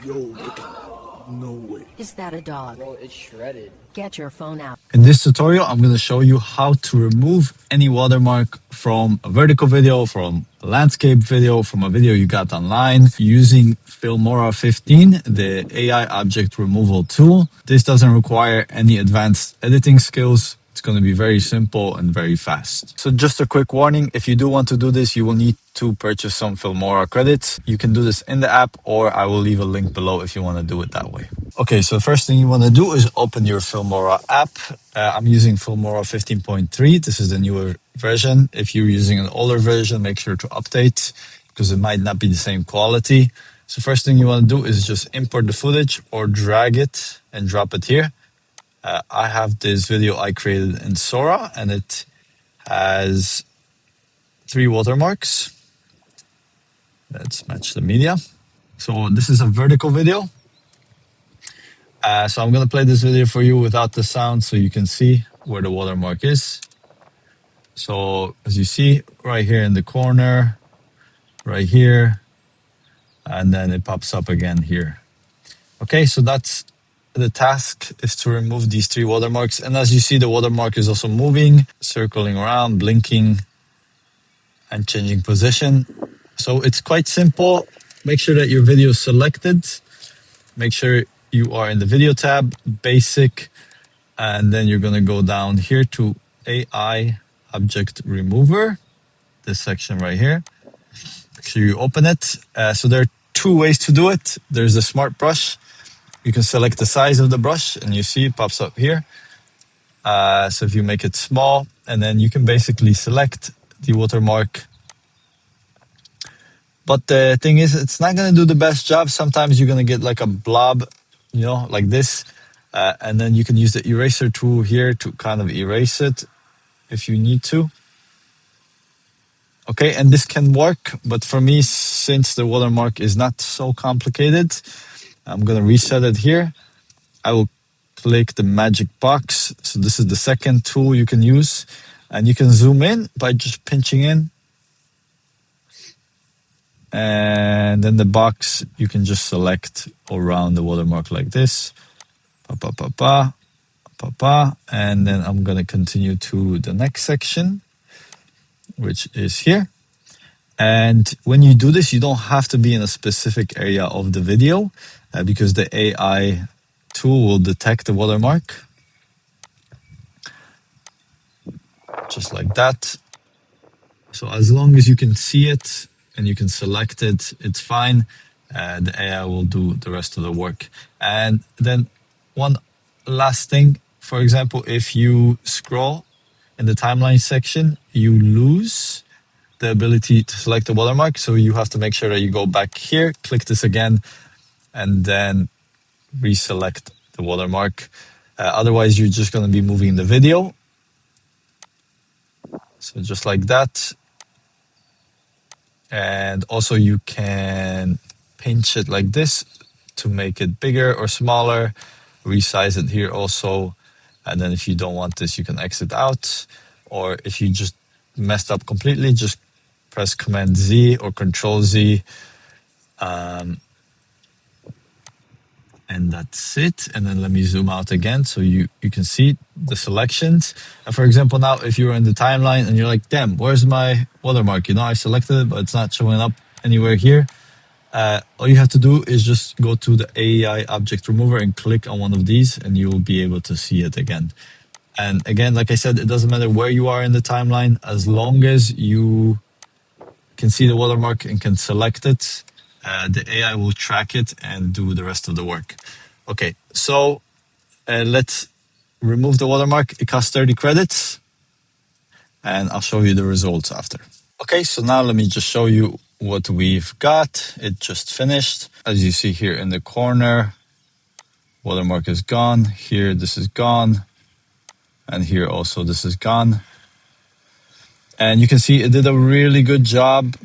Yo, look at no way. Is that a dog? Bro, it's shredded. Get your phone out. In this tutorial, I'm going to show you how to remove any watermark from a vertical video, from a landscape video, from a video you got online using Filmora 15, the AI object removal tool. This doesn't require any advanced editing skills. It's going to be very simple and very fast. So just a quick warning, if you do want to do this, you will need to purchase some Filmora credits. You can do this in the app, or I will leave a link below if you want to do it that way. Okay, so the first thing you want to do is open your Filmora app. I'm using Filmora 15.3. This is the newer version. If you're using an older version, make sure to update because it might not be the same quality. So first thing you want to do is just import the footage or drag it and drop it here. I have this video I created in Sora and it has 3 watermarks. Let's match the media. So this is a vertical video. So I'm going to play this video for you without the sound so you can see where the watermark is. So as you see right here in the corner, right here, and then it pops up again here. Okay, so that's the task, is to remove these 3 watermarks. And as you see, the watermark is also moving, circling around, blinking, and changing position. So it's quite simple. Make sure that your video is selected. Make sure you are in the video tab, basic, and then you're going to go down here to AI object remover, this section right here. Make sure you open it. So there are 2 ways to do it. There's the smart brush. You can select the size of the brush and you see it pops up here. So if you make it small, and then you can basically select the watermark. But the thing is, it's not going to do the best job. Sometimes you're going to get like a blob, you know, like this. And then you can use the eraser tool here to kind of erase it if you need to. Okay, and this can work, but for me, since the watermark is not so complicated, I'm going to reset it here. I will click the magic box. So this is the second tool you can use. And you can zoom in by just pinching in. And then the box, you can just select around the watermark like this. And then I'm going to continue to the next section, which is here. And when you do this, you don't have to be in a specific area of the video because the AI tool will detect the watermark. Just like that. So as long as you can see it and you can select it, it's fine. The AI will do the rest of the work. And then one last thing, for example, if you scroll in the timeline section, you lose the ability to select the watermark. So you have to make sure that you go back here, click this again, and then reselect the watermark. Otherwise, you're just going to be moving the video. So just like that. And also you can pinch it like this to make it bigger or smaller. Resize it here also. And then if you don't want this, you can exit out. Or if you just messed up completely, just press Command Z or Control Z. And that's it. And then let me zoom out again so you can see the selections. And for example, now if you're in the timeline and you're like, damn, where's my watermark? You know, I selected it, but it's not showing up anywhere here. All you have to do is just go to the AI object remover and click on one of these and you will be able to see it again. And again, like I said, it doesn't matter where you are in the timeline, as long as you can see the watermark and can select it. The AI will track it and do the rest of the work. Okay, so let's remove the watermark. It costs 30 credits and I'll show you the results after. Okay, so now let me just show you what we've got. It just finished. As you see here in the corner, watermark is gone. Here, this is gone. And here also, this is gone. And you can see it did a really good job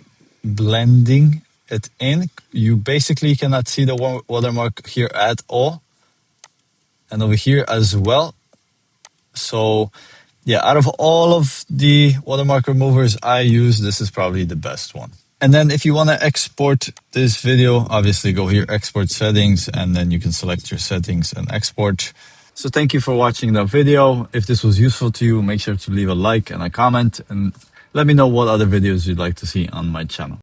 blending it in. You basically cannot see the watermark here at all. And over here as well. So yeah, out of all of the watermark removers I use, this is probably the best one. And then if you want to export this video, obviously go here, export settings, and then you can select your settings and export. So thank you for watching the video. If this was useful to you, make sure to leave a like and a comment, and let me know what other videos you'd like to see on my channel.